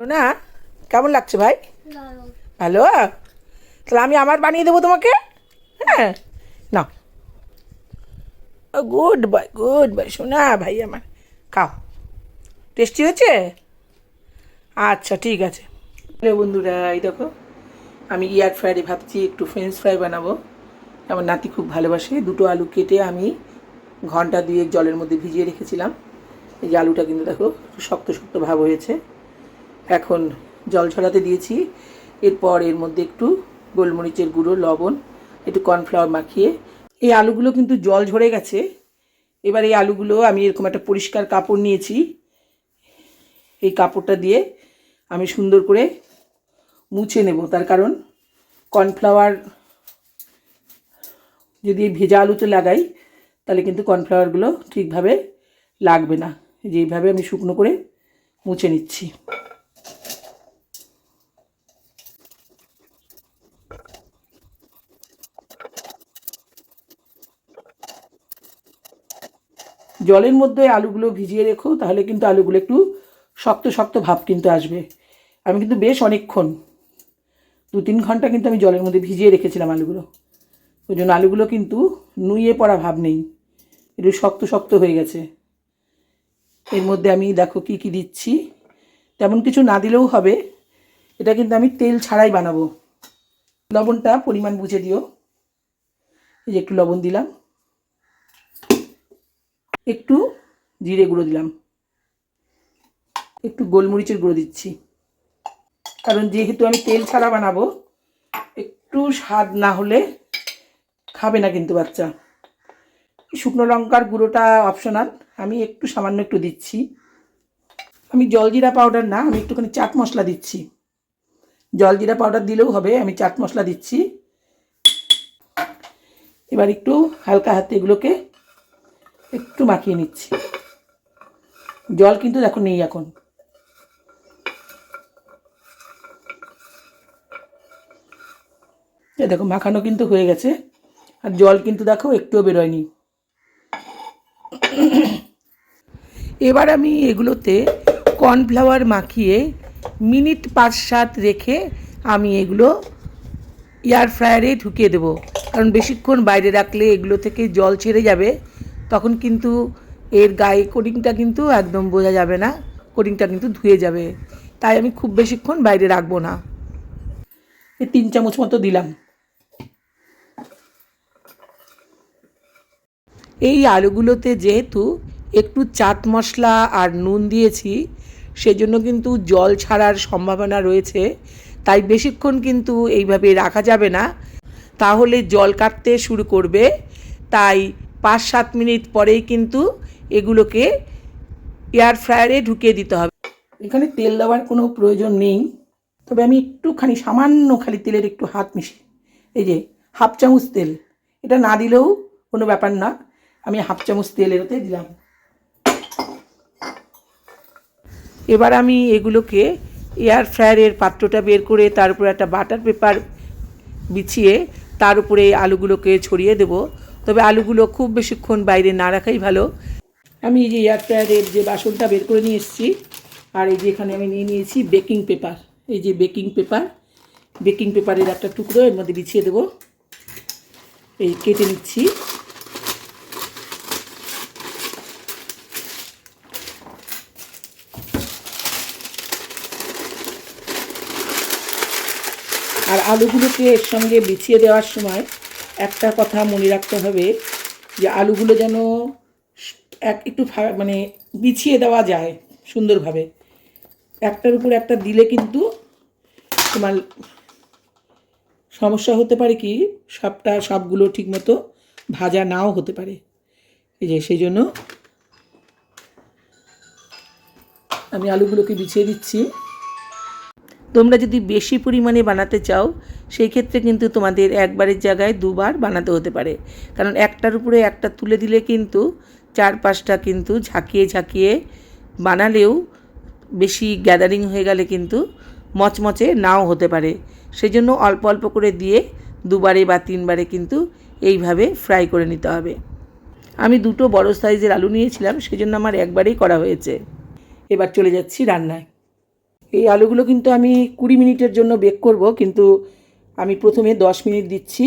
না কেমন লাগছে ভাই? ভালো। তাহলে আমি আমার বানিয়ে দেবো তোমাকে। হ্যাঁ, না, গুড বয়, গুড বয়, শোনা ভাই আমার। খাও, টেস্টি হয়েছে? আচ্ছা ঠিক আছে। হ্যালো বন্ধুরা, এই দেখো আমি এয়ার ফ্রায়ারে ভাবছি একটু ফ্রেঞ্চ ফ্রাই বানাবো। আমার নাতি খুব ভালোবাসে। দুটো আলু কেটে আমি ঘন্টা দুয়েক জলের মধ্যে ভিজিয়ে রেখেছিলাম। এই যে আলুটা কিন্তু দেখো শক্ত শক্ত ভাব হয়েছে। এখন জল ঝরাতে দিয়েছি। এরপর এর মধ্যে একটু গোলমরিচের গুঁড়ো, লবণ, একটু কর্নফ্লাওয়ার মাখিয়ে, এই আলুগুলো কিন্তু জল ঝরে গেছে। এবার এই আলুগুলো আমি এরকম একটা পরিষ্কার কাপড় নিয়েছি। এই কাপড়টা দিয়ে আমি সুন্দর করে মুছে নেব। তার কারণ কর্নফ্লাওয়ার যদি এই ভেজা আলুতে লাগাই তাহলে কিন্তু কর্নফ্লাওয়ারগুলো ঠিকভাবে লাগবে না। যেইভাবে আমি শুকনো করে মুছে নিচ্ছি। জলের মধ্যে আলুগুলো ভিজিয়ে রেখো, তাহলে কিন্তু আলুগুলো একটু শক্ত শক্ত ভাব কিন্তু আসবে। আমি কিন্তু বেশ অনেকক্ষণ 2-3 ঘন্টা কিন্তু আমি জলের মধ্যে ভিজিয়ে রেখেছিলাম আলুগুলো। ওই জন্য আলুগুলো কিন্তু নুয়ে পড়া ভাব নেই, একটু শক্ত শক্ত হয়ে গেছে। এর মধ্যে আমি দেখো কি কি দিচ্ছি। তেমন কিছু না দিলেও হবে, এটা কিন্তু আমি তেল ছাড়াই বানাবো। লবণটা পরিমাণ বুঝে দিও। এই যে একটু লবণ দিলাম, একটু জিরে গুঁড়ো দিলাম, একটু গোলমরিচের গুঁড়ো দিচ্ছি। কারণ যেহেতু আমি তেল ছাড়া বানাবো, একটু স্বাদ না হলে খাবে না কিন্তু বাচ্চা। শুকনো লঙ্কার গুঁড়োটা অপশনাল, আমি একটু সামান্য একটু দিচ্ছি। আমি জলজিরা পাউডার না, আমি একটুখানি চাট মশলা দিচ্ছি। জলজিরা পাউডার দিলেও হবে, আমি চাট মশলা দিচ্ছি। এবার একটু হালকা হাতে এগুলোকে একটু মাখিয়ে নিচ্ছি। জল কিন্তু দেখো নেই এখন। দেখো মাখানো কিন্তু হয়ে গেছে, আর জল কিন্তু দেখো একটুও বেরোয়নি। এবার আমি এগুলোতে কর্নফ্লাওয়ার মাখিয়ে মিনিট 5-7 রেখে আমি এগুলো এয়ার ফ্রায়ারে ঢুকিয়ে দেবো। কারণ বেশিক্ষণ বাইরে রাখলে এগুলো থেকে জল ছেড়ে যাবে, তখন কিন্তু এর গায়ে কোটিংটা কিন্তু একদম বোঝা যাবে না, কোটিংটা কিন্তু ধুয়ে যাবে। তাই আমি খুব বেশিক্ষণ বাইরে রাখবো না। এই 3 চামচ মতো দিলাম। এই আলুগুলোতে যেহেতু একটু চাট মশলা আর নুন দিয়েছি, সেজন্য কিন্তু জল ছাড়ার সম্ভাবনা রয়েছে। তাই বেশিক্ষণ কিন্তু এইভাবে রাখা যাবে না, তাহলে জল কাটতে শুরু করবে। তাই 5-7 মিনিট পরেই কিন্তু এগুলোকে এয়ার ফ্রায়ারে ঢুকিয়ে দিতে হবে। এখানে তেল দেওয়ার কোনো প্রয়োজন নেই, তবে আমি একটুখানি সামান্য খালি তেলের একটু হাত মিশিয়ে, এই যে 1/2 চামচ তেল, এটা না দিলেও কোনো ব্যাপার না, আমি 1/2 চামচ তেল এতে দিলাম। এবার আমি এগুলোকে এয়ার ফ্রায়ারের পাত্রটা বের করে তার উপরে একটা বাটার পেপার বিছিয়ে তার উপরে আলুগুলোকে ছড়িয়ে দেব। তবে আলুগুলো খুব বেশিক্ষণ বাইরে না রাখাই ভালো। আমি এই যে এয়ার ফ্রায়ারের যে বাসনটা বের করে নিয়ে এসেছি, আর এই যে এখানে আমি নিয়ে নিয়েছি বেকিং পেপার। এই যে বেকিং পেপার, বেকিং পেপারের একটা টুকরো এর মধ্যে বিছিয়ে দেবো। এই কেটে নিচ্ছি। আর আলুগুলোকে এর সঙ্গে বিছিয়ে দেওয়ার সময় একটা কথা মনে রাখতে হবে, যে আলুগুলো যেন একটু মানে বিছিয়ে দেওয়া যায় সুন্দরভাবে। একটার উপর একটা দিলে কিন্তু তোমার সমস্যা হতে পারে, কি সবগুলো ঠিকমতো ভাজা নাও হতে পারে। এই যে সেই জন্য আমি আলুগুলোকে বিছিয়ে দিচ্ছি। তোমরা যদি বেশি পরিমাণে বানাতে চাও, সেই ক্ষেত্রে কিন্তু তোমাদের একবারের জায়গায় 2 বার বানাতে হতে পারে। কারণ একটার উপরে একটা তুলে দিলে কিন্তু 4-5টা কিন্তু ঝাঁকিয়ে ঝাঁকিয়ে বানালেও বেশি গ্যাদারিং হয়ে গেলে কিন্তু মচমচে নাও হতে পারে। সেই জন্য অল্প অল্প করে দিয়ে 2 বারে বা 3 বারে কিন্তু এইভাবে ফ্রাই করে নিতে হবে। আমি 2টো বড় সাইজের আলু নিয়েছিলাম, সেজন্য আমার একবারেই করা হয়েছে। এবার চলে যাচ্ছি রান্নায়। এই আলুগুলো কিন্তু আমি 20 মিনিটের জন্য বেক করব, কিন্তু আমি প্রথমে 10 মিনিট দিচ্ছি,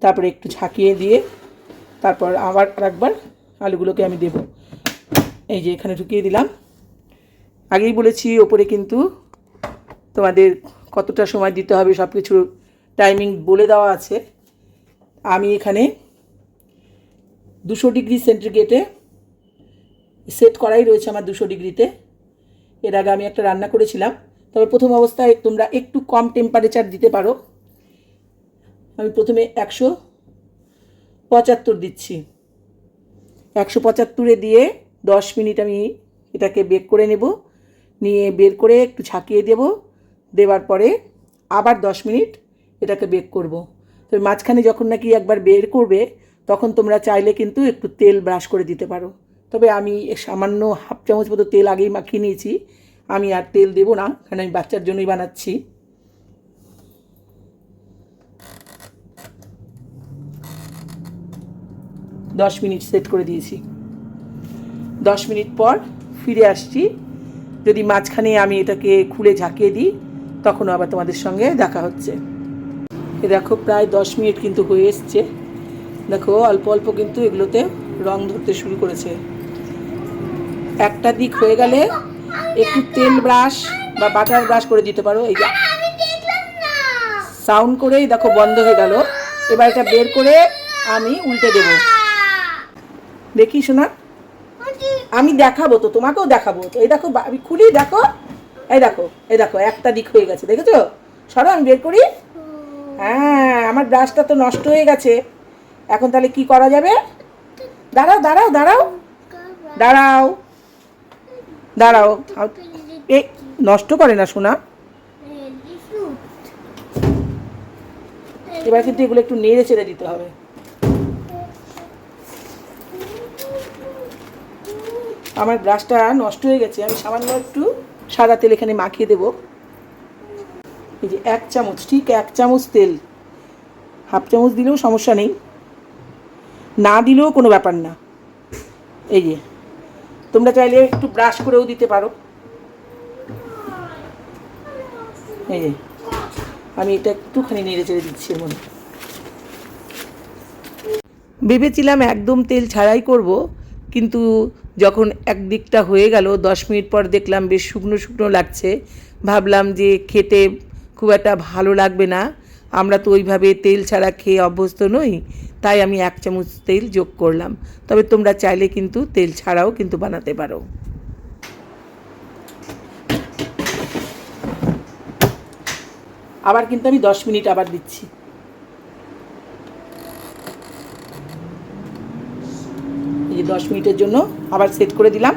তারপরে একটু ঝাঁকিয়ে দিয়ে তারপর আবার আরেকবার আলুগুলোকে আমি দেব। এই যে এখানে ঢুকিয়ে দিলাম। আগেই বলেছি ওপরে কিন্তু তোমাদের কতটা সময় দিতে হবে সব কিছুর টাইমিং বলে দেওয়া আছে। আমি এখানে 200 ডিগ্রি সেন্টিগ্রেডে সেট করাই রয়েছে আমার 200 ডিগ্রিতে। এর আগে আমি একটা রান্না করেছিলাম, তবে প্রথম অবস্থায় তোমরা একটু কম টেম্পারেচার দিতে পারো। আমি প্রথমে 175 দিচ্ছি। 175-এ দিয়ে 10 মিনিট আমি এটাকে বেক করে নেব। নিয়ে বের করে একটু ঝাঁকিয়ে দেব, দেওয়ার পরে আবার 10 মিনিট এটাকে বেক করব। তবে মাঝখানে যখন নাকি একবার বের করবে তখন তোমরা চাইলে কিন্তু একটু তেল ব্রাশ করে দিতে পারো। তবে আমি সামান্য হাফ চামচ মতো তেল আগেই মাখিয়ে নিয়েছি, আমি আর তেল দেবো না, কারণ আমি বাচ্চার জন্যই বানাচ্ছি। দশ মিনিট সেট করে দিয়েছি। 10 মিনিট পর ফিরে আসছি। যদি মাঝখানে আমি এটাকে খুলে ঝাঁকিয়ে দিই তখনও আবার তোমাদের সঙ্গে দেখা হচ্ছে। এ দেখো প্রায় 10 মিনিট কিন্তু হয়ে এসছে। দেখো অল্প অল্প কিন্তু এগুলোতে রং ধরতে শুরু করেছে। একটা দিক হয়ে গেলে একটু তেল ব্রাশ বা বাটার ব্রাশ করে দিতে পারো। এই যে সাউন্ড করেই দেখো বন্ধ হয়ে গেল। এবার এটা বের করে আমি উল্টে দেব। দেখি শোনা, আমি দেখাবো তো, তোমাকেও দেখাবো তো। এই দেখো আমি খুলি, দেখো এই দেখো, এই দেখো একটা দিক হয়ে গেছে, দেখেছো? সরো আমি বের করি। হ্যাঁ, আমার ব্রাশটা তো নষ্ট হয়ে গেছে। এখন তাহলে কি করা যাবে? দাঁড়াও দাঁড়াও দাঁড়াও দাঁড়াও দাঁড়াও, এই নষ্ট করে না শোনা। এবার কিন্তু এগুলো একটু নেড়ে চেড়ে দিতে হবে। আমার ব্রাশটা নষ্ট হয়ে গেছে, আমি সামান্য একটু সাদা তেল এখানে মাখিয়ে দেব। এই যে 1 চামচ, ঠিক 1 চামচ তেল। হাফ চামচ দিলেও সমস্যা নেই, না দিলেও কোনো ব্যাপার না। এই যে তোমরা চাইলে একটু ব্রাশ করেও দিতে পারো। এই যে আমি এটা একটুখানি নেড়ে চেড়ে দিচ্ছি এর মধ্যে। ভেবেছিলাম একদম তেল ছাড়াই করব, কিন্তু যখন একদিকটা হয়ে গেল 10 মিনিট পর দেখলাম বেশ শুকনো শুকনো লাগছে। ভাবলাম যে খেতে খুব একটা ভালো লাগবে না, আমরা তো ওইভাবে তেল ছাড়া খেয়ে অভ্যস্ত নই, তাই আমি 1 চামচ তেল যোগ করলাম। তবে তোমরা চাইলে কিন্তু তেল ছাড়াও কিন্তু বানাতে পারো। আবার কিন্তু আমি 10 মিনিট আবার দিচ্ছি। এই যে 10 মিনিটের জন্য আবার সেট করে দিলাম।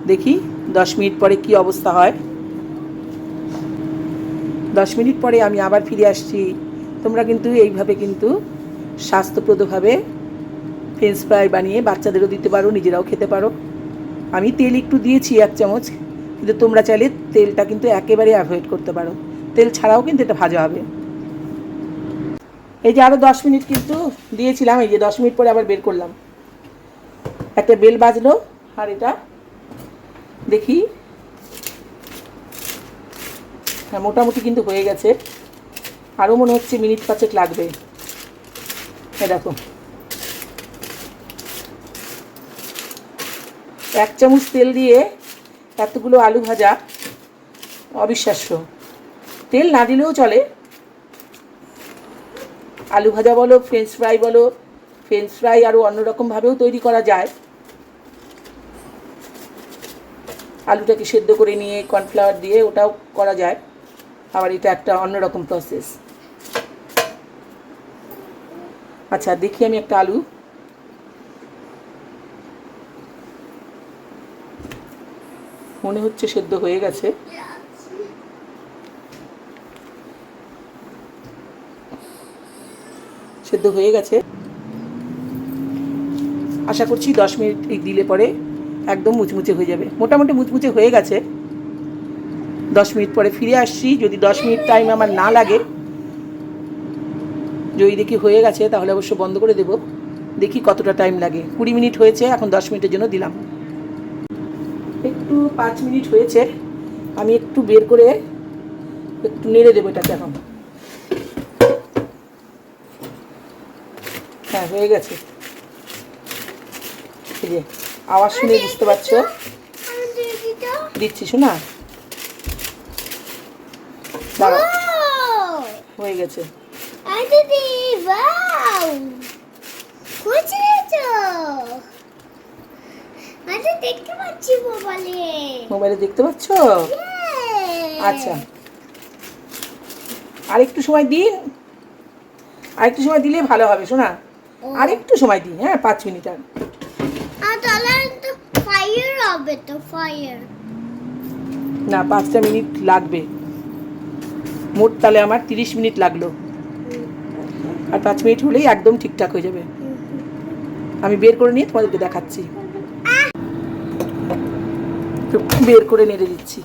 দেখি 10 মিনিট পরে কি অবস্থা হয়। 10 মিনিট পরে আমি আবার ফিরে আসছি। তোমরা কিন্তু এইভাবে কিন্তু স্বাস্থ্যপ্রদভাবে ফ্রেঞ্চ ফ্রাই বানিয়ে বাচ্চাদেরও দিতে পারো, নিজেরাও খেতে পারো। আমি তেল একটু দিয়েছি 1 চামচ, কিন্তু তোমরা চাইলে তেলটা কিন্তু একেবারে অ্যাভয়েড করতে পারো। তেল ছাড়াও কিন্তু এটা ভাজা হবে। এই যে আরও 10 মিনিট কিন্তু দিয়েছিলাম। এই যে 10 মিনিট পরে আবার বের করলাম, একটা বেল বাজলো। আর এটা দেখি, হ্যাঁ মোটামুটি কিন্তু হয়ে গেছে। আরও মনে হচ্ছে মিনিট 5 লাগবে। দেখো 1 চামচ তেল দিয়ে এতগুলো আলু ভাজা অবিশ্বাস্য। তেল না দিলেও চলে। আলু ভাজা বলো, ফ্রেঞ্চ ফ্রাই বলো, ফ্রেঞ্চ ফ্রাই আরও অন্যরকমভাবেও তৈরি করা যায়। আলুটাকে সেদ্ধ করে নিয়ে কর্নফ্লাওয়ার দিয়ে ওটাও করা যায়, আবার এটা একটা অন্যরকম প্রসেস। আচ্ছা দেখি আমি একটা আলু, মনে হচ্ছে সেদ্ধ হয়ে গেছে। সেদ্ধ হয়ে গেছে, আশা করছি 10 মিনিট দিলে পরে একদম মুচমুচে হয়ে যাবে। মোটামুটি মুচমুচে হয়ে গেছে। 10 মিনিট পরে ফিরে আসছি। যদি 10 মিনিট টাইম আমার না লাগে, যদি দেখি হয়ে গেছে তাহলে অবশ্য বন্ধ করে দেব। দেখি কতটা টাইম লাগে। 20 মিনিট হয়েছে, এখন 10 মিনিটের জন্য দিলাম। একটু 5 মিনিট হয়েছে, আমি একটু বের করে একটু নেড়ে দেবো এটাকে এখন। হ্যাঁ, হয়ে গেছে। এই যে আওয়াজ শুনে বুঝতে পারছো। দিচ্ছি শোনা, দাঁড়াও, হয়ে গেছে। দেখতে পাচ্ছি মোবাইলে দেখতে পাচ্ছ? আচ্ছা, আরেকটু সময় দিন, আরেকটু সময় দিলে ভালো হবে শোনা। আরেকটু সময় দিই, হ্যাঁ 5 মিনিট আর। ফায়ার হবে তো, ফায়ার না, 5টা মিনিট লাগবে মোট। তাহলে আমার 30 মিনিট লাগলো, আর 5 মিনিট হলেই একদম ঠিকঠাক হয়ে যাবে। আমি বের করে নিয়ে তোমাদেরকে দেখাচ্ছি। বের করে নেড়ে দিচ্ছি।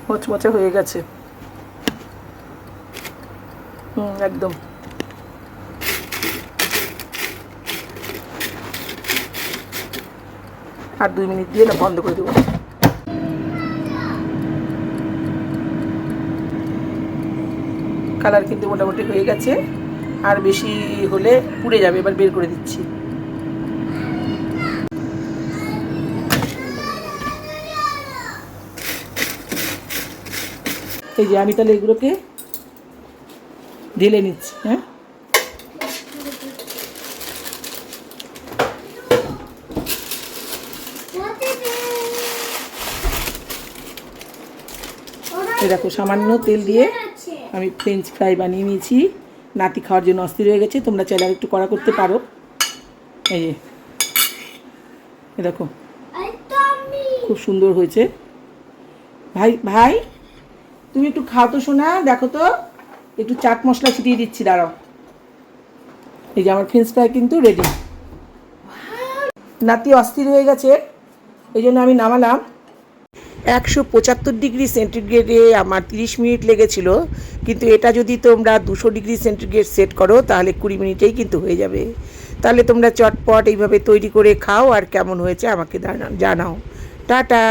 মচমচে হয়ে গেছে। একদম। আর 2 মিনিট দিয়ে না বন্ধ করে দেবো। কালার কিন্তু মোটামুটি হয়ে গেছে, আর বেশি হলে পুড়ে যাবে। এবার বের করে দিচ্ছি। এই যে আমি তাহলে এগুলোকে ঢেলে নিচ্ছি। হ্যাঁ, দেখো সামান্য তেল দিয়ে আমি ফ্রেঞ্চ ফ্রাই বানিয়ে নিয়েছি। নাতি খাওয়ার জন্য অস্থির হয়ে গেছে। তোমরা চাইলে আর একটু কড়া করতে পারো। এই যে দেখো খুব সুন্দর হয়েছে। ভাই ভাই তুমি একটু খাও তো শোনা, দেখো তো, একটু চাট মশলা ছিটিয়ে দিচ্ছি, দাঁড়াও। এই যে আমার ফ্রেঞ্চ ফ্রাই কিন্তু রেডি। নাতি অস্থির হয়ে গেছে, এই জন্য আমি নামালাম। 175 ডিগ্রি সেন্টিগ্রেডে আমার 30 মিনিট লেগেছিল, কিন্তু এটা যদি তোমরা 200 ডিগ্রি সেন্টিগ্রেড সেট করো তাহলে 20 মিনিটেই কিন্তু হয়ে যাবে। তাহলে তোমরা চটপট এইভাবে তৈরি করে খাও, আর কেমন হয়েছে আমাকে জানাও। টাটা।